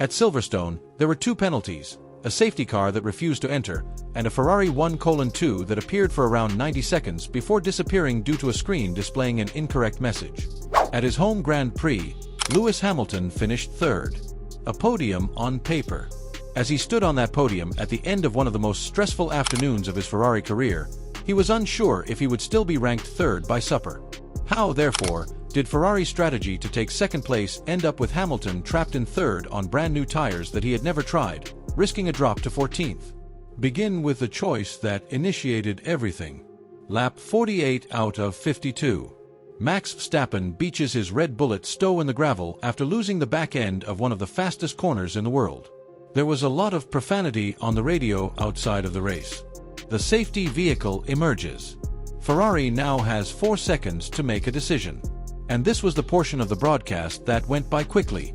At Silverstone, there were two penalties, a safety car that refused to enter, and a Ferrari 1:2 that appeared for around 90 seconds before disappearing due to a screen displaying an incorrect message. At his home Grand Prix, Lewis Hamilton finished third. A podium on paper. As he stood on that podium at the end of one of the most stressful afternoons of his Ferrari career, he was unsure if he would still be ranked third by supper. How, therefore, did Ferrari's strategy to take second place end up with Hamilton trapped in third on brand new tires that he had never tried, risking a drop to 14th? Begin with the choice that initiated everything. Lap 48 out of 52. Max Verstappen beaches his Red Bullet Stowe in the gravel after losing the back end of one of the fastest corners in the world. There was a lot of profanity on the radio outside of the race. The safety vehicle emerges. Ferrari now has 4 seconds to make a decision. And this was the portion of the broadcast that went by quickly.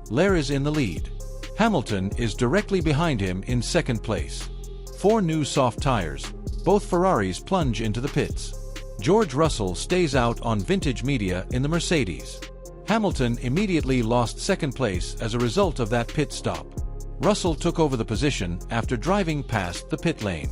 Leclerc is in the lead. Hamilton is directly behind him in second place. 4 new soft tires. Both Ferraris plunge into the pits. George Russell stays out on vintage media in the Mercedes. Hamilton immediately lost second place as a result of that pit stop. Russell took over the position after driving past the pit lane.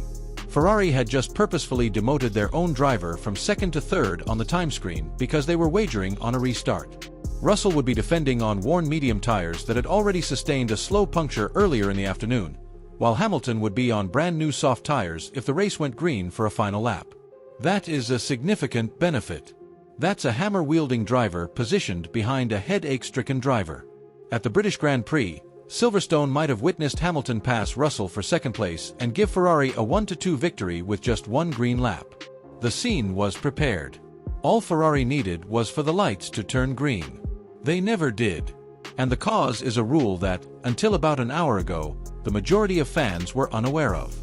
Ferrari had just purposefully demoted their own driver from second to third on the time screen because they were wagering on a restart. Russell would be defending on worn medium tires that had already sustained a slow puncture earlier in the afternoon, while Hamilton would be on brand new soft tires if the race went green for a final lap. That is a significant benefit. That's a hammer-wielding driver positioned behind a headache-stricken driver. At the British Grand Prix, Silverstone might have witnessed Hamilton pass Russell for second place and give Ferrari a 1-2 victory with just one green lap. The scene was prepared. All Ferrari needed was for the lights to turn green. They never did. And the cause is a rule that, until about an hour ago, the majority of fans were unaware of.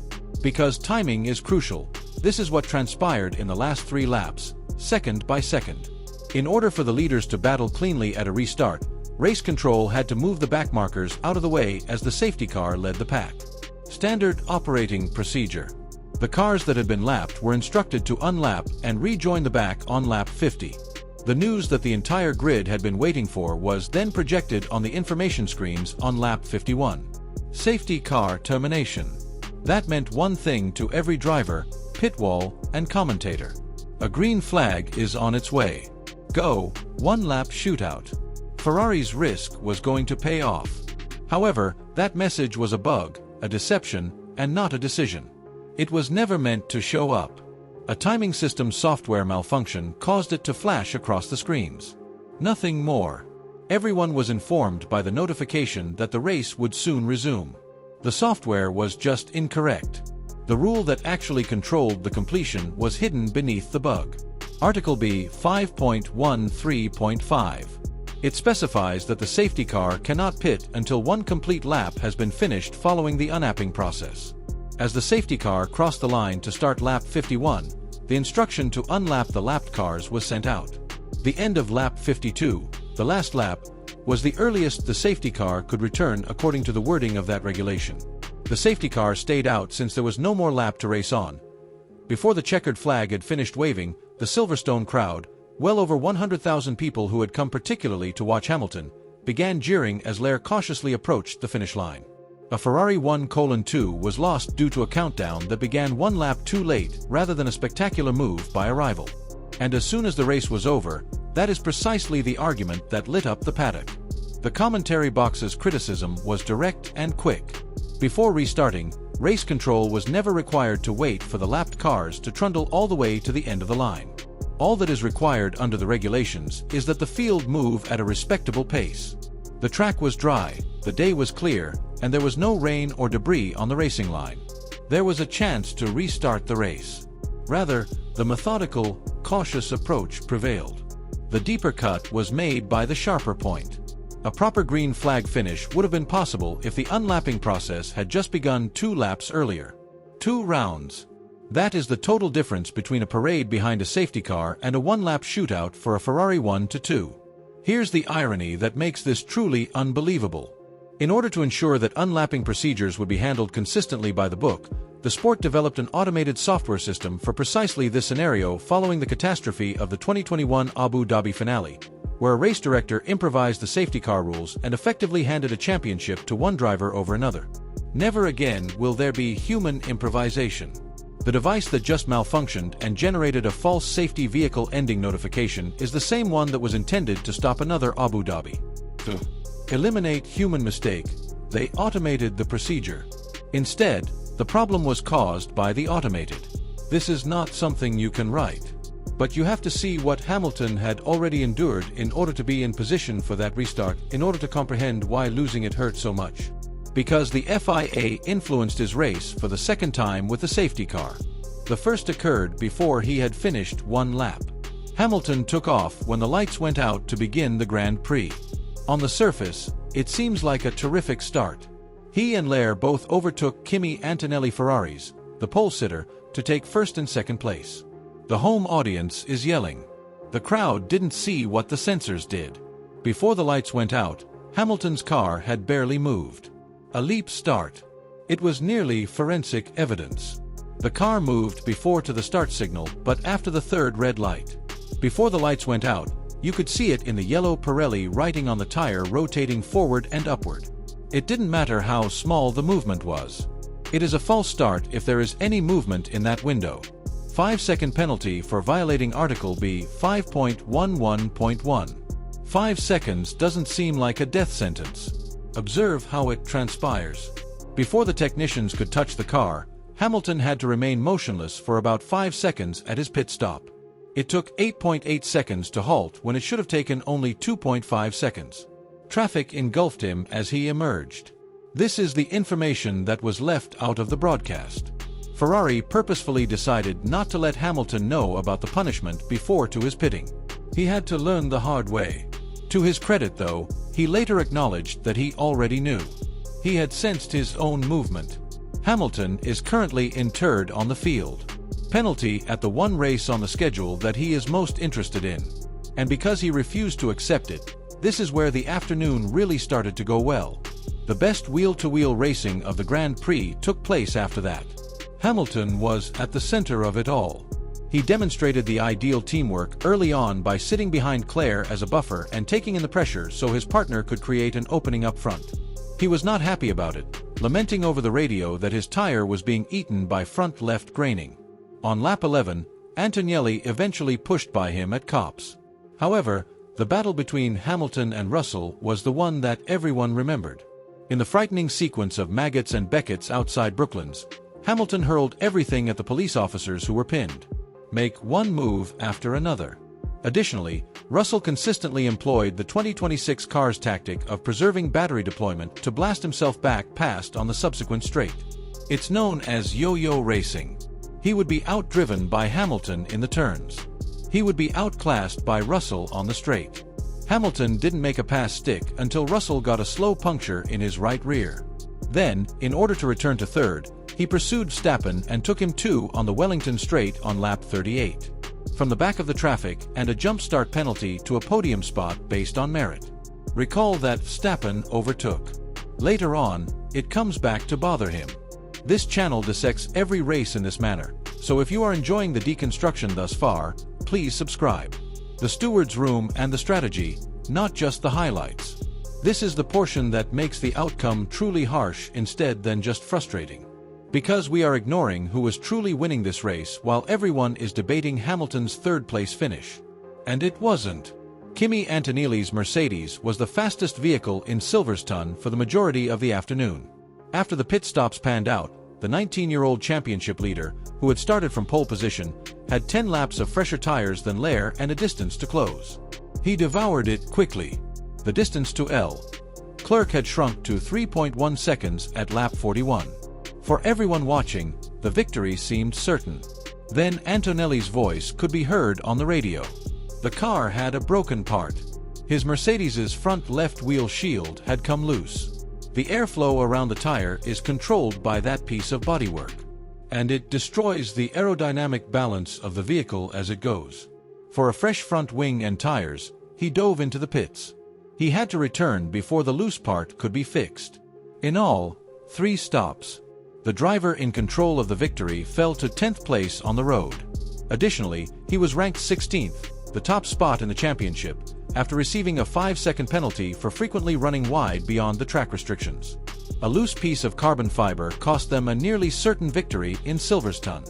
Because timing is crucial, this is what transpired in the last 3 laps, second by second. In order for the leaders to battle cleanly at a restart, race control had to move the back markers out of the way as the safety car led the pack. Standard operating procedure. The cars that had been lapped were instructed to unlap and rejoin the back on lap 50. The news that the entire grid had been waiting for was then projected on the information screens on lap 51. Safety car termination. That meant one thing to every driver, pit wall, and commentator. A green flag is on its way. Go, 1-lap shootout. Ferrari's risk was going to pay off. However, that message was a bug, a deception, and not a decision. It was never meant to show up. A timing system software malfunction caused it to flash across the screens. Nothing more. Everyone was informed by the notification that the race would soon resume. The software was just incorrect. The rule that actually controlled the completion was hidden beneath the bug. Article B 5.13.5. It specifies that the safety car cannot pit until one complete lap has been finished following the unlapping process. As the safety car crossed the line to start lap 51, the instruction to unlap the lapped cars was sent out. The end of lap 52, the last lap, was the earliest the safety car could return according to the wording of that regulation. The safety car stayed out since there was no more lap to race on. Before the checkered flag had finished waving, the Silverstone crowd, well over 100,000 people who had come particularly to watch Hamilton, began jeering as Leclerc cautiously approached the finish line. A Ferrari 1:2 was lost due to a countdown that began 1 lap too late rather than a spectacular move by a rival. And as soon as the race was over, that is precisely the argument that lit up the paddock. The commentary box's criticism was direct and quick. Before restarting, race control was never required to wait for the lapped cars to trundle all the way to the end of the line. All that is required under the regulations is that the field move at a respectable pace. The track was dry, the day was clear, and there was no rain or debris on the racing line. There was a chance to restart the race. Rather, the methodical, cautious approach prevailed. The deeper cut was made by the sharper point. A proper green flag finish would have been possible if the unlapping process had just begun 2 laps earlier. 2 rounds. That is the total difference between a parade behind a safety car and a 1-lap shootout for a Ferrari 1-2. Here's the irony that makes this truly unbelievable. In order to ensure that unlapping procedures would be handled consistently by the book, the sport developed an automated software system for precisely this scenario following the catastrophe of the 2021 Abu Dhabi finale, where a race director improvised the safety car rules and effectively handed a championship to one driver over another. Never again will there be human improvisation. The device that just malfunctioned and generated a false safety vehicle ending notification is the same one that was intended to stop another Abu Dhabi. To eliminate human mistake, they automated the procedure. Instead, the problem was caused by the automated. This is not something you can write. But you have to see what Hamilton had already endured in order to be in position for that restart, in order to comprehend why losing it hurt so much. Because the FIA influenced his race for the second time with the safety car. The first occurred before he had finished one lap. Hamilton took off when the lights went out to begin the Grand Prix. On the surface, it seems like a terrific start. He and Leclerc both overtook Kimi Antonelli Ferraris, the pole sitter, to take first and second place. The home audience is yelling. The crowd didn't see what the sensors did. Before the lights went out, Hamilton's car had barely moved. A leap start. It was nearly forensic evidence. The car moved before to the start signal, but after the third red light. Before the lights went out, you could see it in the yellow Pirelli writing on the tire rotating forward and upward. It didn't matter how small the movement was. It is a false start if there is any movement in that window. 5-second penalty for violating Article B 5.11.1. 5 seconds doesn't seem like a death sentence. Observe how it transpires. Before the technicians could touch the car, Hamilton had to remain motionless for about 5 seconds at his pit stop. It took 8.8 seconds to halt when it should have taken only 2.5 seconds. Traffic engulfed him as he emerged. This is the information that was left out of the broadcast. Ferrari purposefully decided not to let Hamilton know about the punishment before to his pitting. He had to learn the hard way. To his credit, though, he later acknowledged that he already knew. He had sensed his own movement. Hamilton is currently interred on the field. Penalty at the one race on the schedule that he is most interested in. And because he refused to accept it, this is where the afternoon really started to go well. The best wheel-to-wheel racing of the Grand Prix took place after that. Hamilton was at the center of it all. He demonstrated the ideal teamwork early on by sitting behind Leclerc as a buffer and taking in the pressure so his partner could create an opening up front. He was not happy about it, lamenting over the radio that his tire was being eaten by front left graining. On lap 11, Antonelli eventually pushed by him at Copse. However, the battle between Hamilton and Russell was the one that everyone remembered. In the frightening sequence of maggots and Beckett's outside Brooklands, Hamilton hurled everything at the police officers who were pinned. Make one move after another. Additionally, Russell consistently employed the 2026 car's tactic of preserving battery deployment to blast himself back past on the subsequent straight. It's known as yo-yo racing. He would be outdriven by Hamilton in the turns. He would be outclassed by Russell on the straight. Hamilton didn't make a pass stick until Russell got a slow puncture in his right rear. Then, in order to return to third, he pursued Verstappen and took him 2 on the Wellington straight on lap 38. From the back of the traffic and a jump start penalty to a podium spot based on merit. Recall that Verstappen overtook. Later on, it comes back to bother him. This channel dissects every race in this manner, so if you are enjoying the deconstruction thus far, please subscribe. The steward's room and the strategy, not just the highlights. This is the portion that makes the outcome truly harsh instead than just frustrating. Because we are ignoring who was truly winning this race while everyone is debating Hamilton's third-place finish. And it wasn't. Kimi Antonelli's Mercedes was the fastest vehicle in Silverstone for the majority of the afternoon. After the pit stops panned out, the 19-year-old championship leader, who had started from pole position, had 10 laps of fresher tires than Leclerc and a distance to close. He devoured it quickly. The distance to Leclerc had shrunk to 3.1 seconds at lap 41. For everyone watching, the victory seemed certain. Then Antonelli's voice could be heard on the radio. The car had a broken part. His Mercedes's front left wheel shield had come loose. The airflow around the tire is controlled by that piece of bodywork. And it destroys the aerodynamic balance of the vehicle as it goes. For a fresh front wing and tires, he dove into the pits. He had to return before the loose part could be fixed. In all, 3 stops. The driver in control of the victory fell to 10th place on the road. Additionally, he was ranked 16th, the top spot in the championship, after receiving a 5-second penalty for frequently running wide beyond the track restrictions. A loose piece of carbon fiber cost them a nearly certain victory in Silverstone.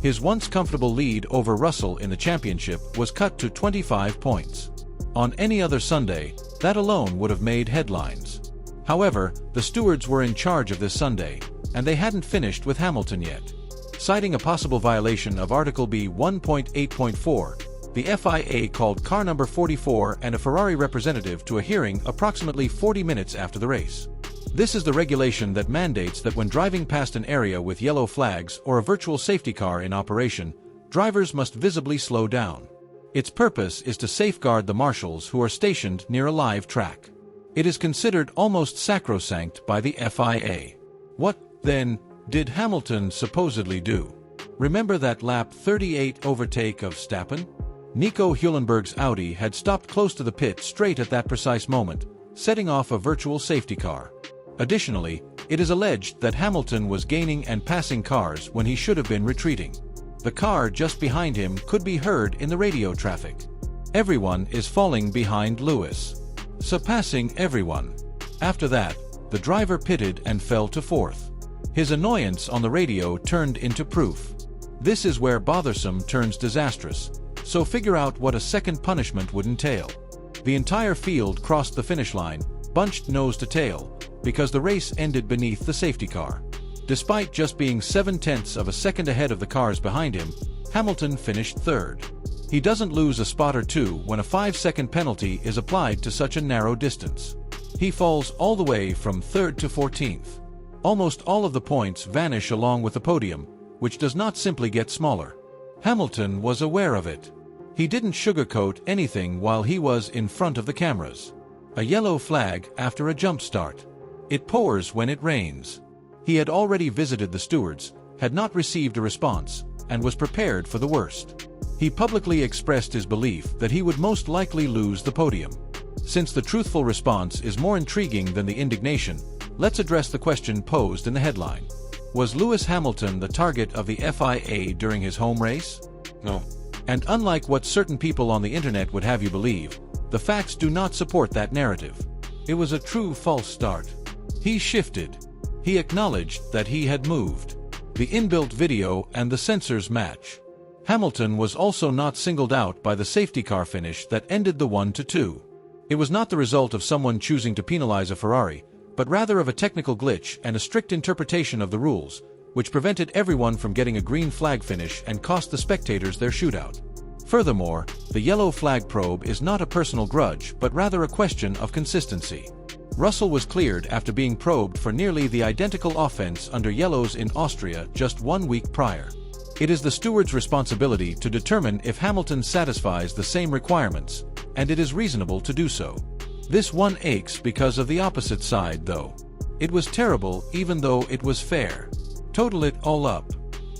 His once comfortable lead over Russell in the championship was cut to 25 points. On any other Sunday, that alone would have made headlines. However, the stewards were in charge of this Sunday, and they hadn't finished with Hamilton yet. Citing a possible violation of Article B 1.8.4, the FIA called car number 44 and a Ferrari representative to a hearing approximately 40 minutes after the race. This is the regulation that mandates that when driving past an area with yellow flags or a virtual safety car in operation, drivers must visibly slow down. Its purpose is to safeguard the marshals who are stationed near a live track. It is considered almost sacrosanct by the FIA. What, then, did Hamilton supposedly do? Remember that lap 38 overtake of Verstappen? Nico Hülkenberg's Audi had stopped close to the pit straight at that precise moment, setting off a virtual safety car. Additionally, it is alleged that Hamilton was gaining and passing cars when he should have been retreating. The car just behind him could be heard in the radio traffic. Everyone is falling behind Lewis. Surpassing everyone. After that, the driver pitted and fell to fourth. His annoyance on the radio turned into proof. This is where bothersome turns disastrous, so figure out what a second punishment would entail. The entire field crossed the finish line, bunched nose to tail, because the race ended beneath the safety car. Despite just being 0.7 of a second ahead of the cars behind him, Hamilton finished third. He doesn't lose a spot or two when a 5-second penalty is applied to such a narrow distance. He falls all the way from 3rd to 14th. Almost all of the points vanish along with the podium, which does not simply get smaller. Hamilton was aware of it. He didn't sugarcoat anything while he was in front of the cameras. A yellow flag after a jump start. It pours when it rains. He had already visited the stewards, had not received a response, and was prepared for the worst. He publicly expressed his belief that he would most likely lose the podium. Since the truthful response is more intriguing than the indignation, let's address the question posed in the headline. Was Lewis Hamilton the target of the FIA during his home race? No. And unlike what certain people on the internet would have you believe, the facts do not support that narrative. It was a true false start. He shifted. He acknowledged that he had moved. The inbuilt video and the sensors match. Hamilton was also not singled out by the safety car finish that ended the 1-2. It was not the result of someone choosing to penalize a Ferrari, but rather of a technical glitch and a strict interpretation of the rules, which prevented everyone from getting a green flag finish and cost the spectators their shootout. Furthermore, the yellow flag probe is not a personal grudge but rather a question of consistency. Russell was cleared after being probed for nearly the identical offense under yellows in Austria just 1 week prior. It is the steward's responsibility to determine if Hamilton satisfies the same requirements, and it is reasonable to do so. This one aches because of the opposite side, though. It was terrible even though it was fair. Total it all up.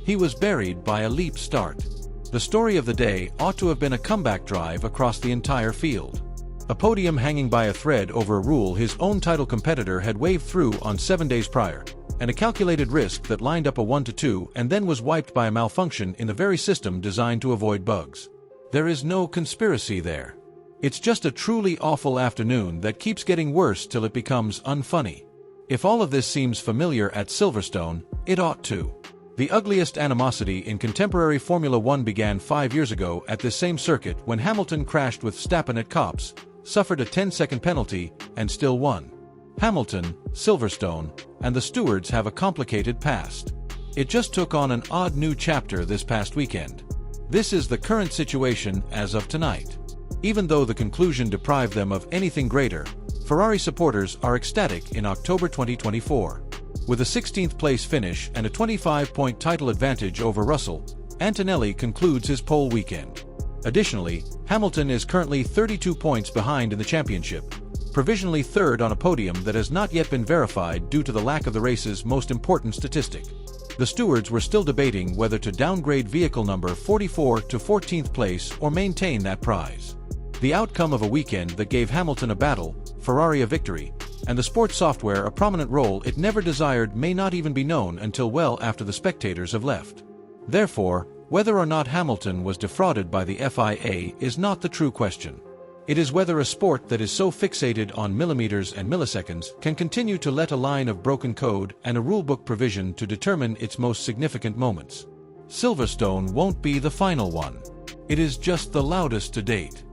He was buried by a leap start. The story of the day ought to have been a comeback drive across the entire field. A podium hanging by a thread over a rule his own title competitor had waved through on 7 days prior, and a calculated risk that lined up a 1-2 and then was wiped by a malfunction in the very system designed to avoid bugs. There is no conspiracy there. It's just a truly awful afternoon that keeps getting worse till it becomes unfunny. If all of this seems familiar at Silverstone, it ought to. The ugliest animosity in contemporary Formula One began 5 years ago at this same circuit when Hamilton crashed with Verstappen at Copse, suffered a 10-second penalty, and still won. Hamilton, Silverstone, and the stewards have a complicated past. It just took on an odd new chapter this past weekend. This is the current situation as of tonight. Even though the conclusion deprived them of anything greater, Ferrari supporters are ecstatic in October 2024. With a 16th place finish and a 25-point title advantage over Russell, Antonelli concludes his pole weekend. Additionally, Hamilton is currently 32 points behind in the championship, provisionally third on a podium that has not yet been verified due to the lack of the race's most important statistic. The stewards were still debating whether to downgrade vehicle number 44 to 14th place or maintain that prize. The outcome of a weekend that gave Hamilton a battle, Ferrari a victory, and the sports software a prominent role it never desired may not even be known until well after the spectators have left. Therefore, whether or not Hamilton was defrauded by the FIA is not the true question. It is whether a sport that is so fixated on millimeters and milliseconds can continue to let a line of broken code and a rulebook provision to determine its most significant moments. Silverstone won't be the final one. It is just the loudest to date.